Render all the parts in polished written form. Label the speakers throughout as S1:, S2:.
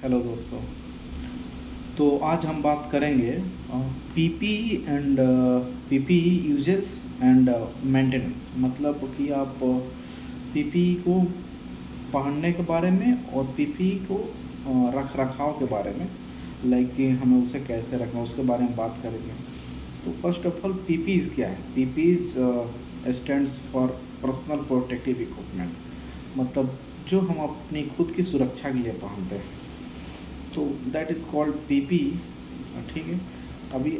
S1: Hello दोस्तों। तो आज हम बात करेंगे PP and PP uses and maintenance, मतलब कि आप पीपी को पहनने के बारे में और पीपी को रख रखाव के बारे में, लाइक कि हमें उसे कैसे रखना उसके बारे में बात करेंगे। तो फर्स्ट ऑफ ऑल पीपीज क्या है? PPs stands for personal protective equipment, मतलब जो हम अपनी खुद की सुरक्षा के लिए पहनते हैं, तो दैट इज़ कॉल्ड पीपी। ठीक है। अभी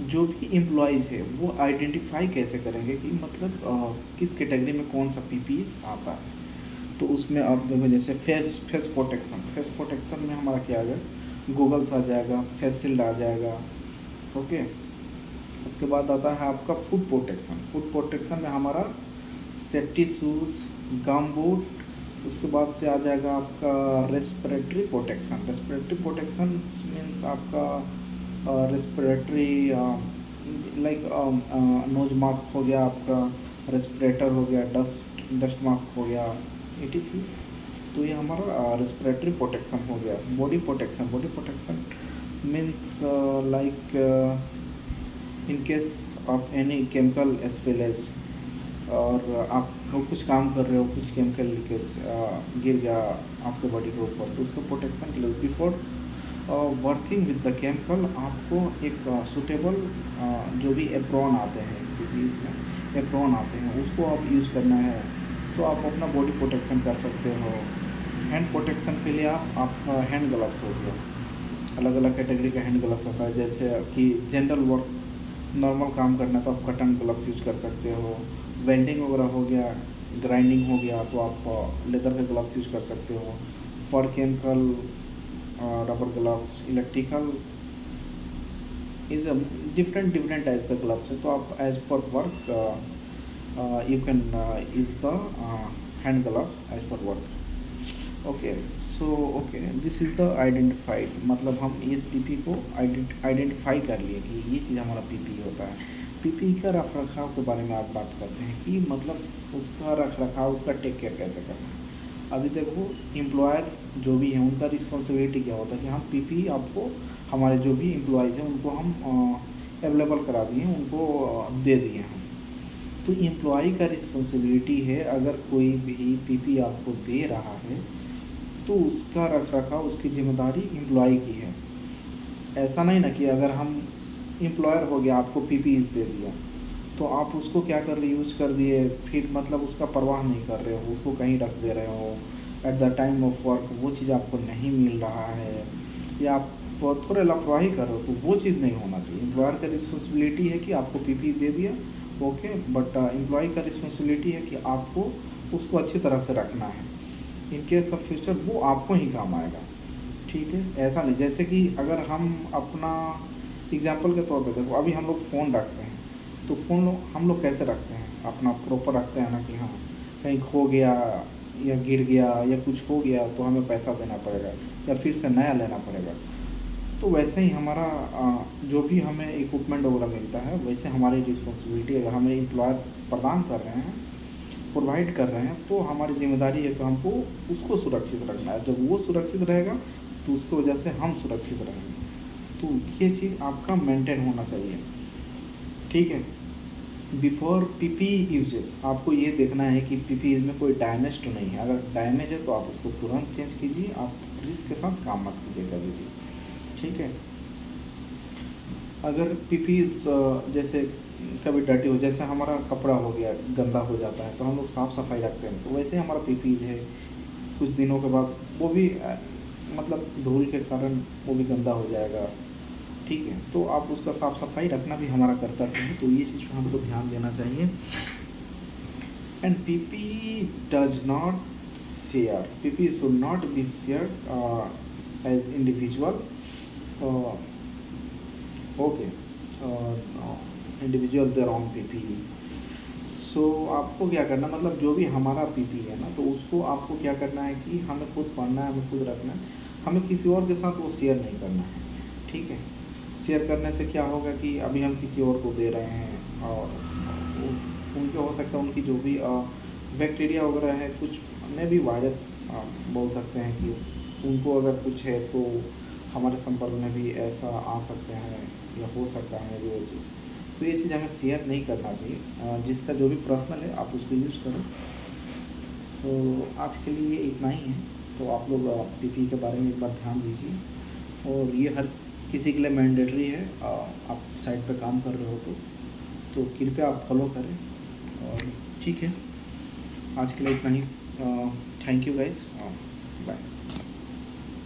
S1: जो भी एम्प्लॉयज़ है वो आइडेंटिफाई कैसे करेंगे कि मतलब किस कैटेगरी में कौन सा पीपीज आता है। तो उसमें आप देखो, जैसे फेस प्रोटेक्शन में हमारा क्या आ जाएगा, गूगल्स आ जाएगा, फेस शील्ड आ जाएगा। ओके। उसके बाद आता है आपका फुट प्रोटेक्शन में हमारा सेफ्टी शूज़, गम बूट। उसके बाद से आ जाएगा आपका रेस्पिरेटरी प्रोटेक्शन मीन्स आपका रेस्पिरेटरी, लाइक नोज मास्क हो गया, आपका रेस्पिरेटर हो गया, डस्ट मास्क हो गया, etc। तो ये हमारा रेस्पिरेटरी प्रोटेक्शन हो गया। Body protection means like in case of any chemical spillage, और आप कुछ काम कर रहे हो, कुछ केमिकल लीकेज गिर गया आपके बॉडी के ऊपर, तो उसको प्रोटेक्शन के लिए before working with the chemical आपको एक सूटेबल जो भी एप्रॉन आते हैं, क्योंकि इसमें एप्रॉन आते हैं, उसको आप यूज़ करना है। तो आप अपना बॉडी प्रोटेक्शन कर सकते हो। हैंड प्रोटेक्शन के लिए आपका हैंड ग्लव्स हो गया, अलग अलग कैटेगरी का हैंड ग्लव्स होता है। जैसे कि जनरल वर्क, नॉर्मल काम करना, तो आप कटन ग्लव्स यूज कर सकते हो। वेल्डिंग वगैरह हो गया, ग्राइंडिंग हो गया, तो आप लेदर के ग्लव्स यूज कर सकते हो। For chemical rubber gloves, electrical is different type का ग्लव्स है। तो आप as per work you can use the hand gloves as per work. Okay. So okay, this is the identified, मतलब हम इस पीपी को आइडेंटिफाई कर लिए कि ये चीज़ हमारा पीपी होता है। पीपी का रख रखाव के बारे में आप बात करते हैं कि मतलब उसका रख रखाव, उसका टेक केयर कैसे करना है। अभी देखो, एम्प्लॉयर जो भी हैं उनका रिस्पॉन्सिबिलिटी क्या होता है कि हम पीपी आपको, हमारे जो भी एम्प्लॉयज़ हैं उनको हम अवेलेबल करा दिए, उनको दे दिए हैं। तो एम्प्लॉय का रिस्पॉन्सिबिलिटी है, अगर कोई भी पीपी आपको दे रहा है तो उसका रख रखाव, उसकी जिम्मेदारी एम्प्लॉय की है। ऐसा नहीं ना कि अगर हम एम्प्लॉयर हो गया, आपको पीपीज दे दिया, तो आप उसको क्या कर रहे, यूज कर दिए, फिर मतलब उसका परवाह नहीं कर रहे हो, उसको कहीं रख दे रहे हो, at the time of work वो चीज़ आपको नहीं मिल रहा है, या आप थोड़े लापरवाही कर रहे हो, तो वो चीज़ नहीं होना चाहिए। एम्प्लॉयर का रिस्पॉन्सिबिलिटी है कि आपको पीपी दे दिया, ओके, बट एम्प्लॉय का रिस्पॉन्सिबिलिटी है कि आपको उसको अच्छी तरह से रखना है। इन केस ऑफ फ्यूचर वो आपको ही काम आएगा। ठीक है। ऐसा नहीं, जैसे कि अगर हम अपना एग्जांपल के तौर पे देखो, अभी हम लोग फ़ोन रखते हैं, तो फ़ोन हम लोग कैसे रखते हैं, अपना प्रॉपर रखते हैं ना, कि हाँ कहीं खो गया या गिर गया या कुछ हो गया तो हमें पैसा देना पड़ेगा या फिर से नया लेना पड़ेगा। तो वैसे ही हमारा जो भी हमें इक्विपमेंट वगैरह मिलता है, वैसे हमारी रिस्पॉन्सिबिलिटी, अगर हमें एम्प्लॉयर प्रदान कर रहे हैं, प्रोवाइड कर रहे हैं, तो हमारी जिम्मेदारी है कि हमको उसको सुरक्षित रखना है। जब वो सुरक्षित रहेगा तो उसकी वजह से हम सुरक्षित रहेंगे। तो ये चीज़ आपका मेंटेन होना चाहिए। ठीक है। बिफोर पीपी यूजेस आपको ये देखना है कि पीपी में कोई डैमेज तो नहीं है। अगर डैमेज है तो आप उसको तुरंत चेंज कीजिए, आप रिस्क के साथ काम मत कीजिए कभी भी। ठीक है। अगर पीपीज जैसे कभी डर्टी हो, जैसे हमारा कपड़ा हो गया गंदा हो जाता है, तो हम लोग साफ़ सफाई रखते हैं, तो वैसे हमारा पीपीज है, कुछ दिनों के बाद वो भी मतलब धूल के कारण वो भी गंदा हो जाएगा। ठीक है। तो आप उसका साफ़ सफाई रखना भी हमारा कर्तव्य है, तो ये चीज़ पर हमको ध्यान देना चाहिए। And PP does not share, PP should not be share as individual. Okay. Individual there on PP. So आपको क्या करना, मतलब जो भी हमारा पीपी है ना, तो उसको आपको क्या करना है कि हमें खुद पढ़ना है, हमें खुद रखना है, हमें किसी और के साथ वो शेयर नहीं करना है। ठीक है। शेयर करने से क्या होगा कि अभी हम किसी और को दे रहे हैं, और उनके हो सकता है उनकी जो भी बैक्टीरिया वगैरह है, कुछ में भी वायरस बोल सकते हैं कि उनको अगर कुछ है तो हमारे संपर्क में भी ऐसा आ सकते हैं या हो सकता है वो चीज़। तो ये चीज़ हमें शेयर नहीं करना चाहिए। जिसका जो भी पर्सनल है आप उसको यूज़ करो। सो आज के लिए इतना ही है। तो आप लोग पीपी के बारे में एक बार ध्यान दीजिए, और ये हर किसी के लिए मैंडेटरी है। आप साइट पे काम कर रहे हो तो कृपया आप फॉलो करें। और ठीक है, आज के लिए इतना ही। Thank you guys, bye.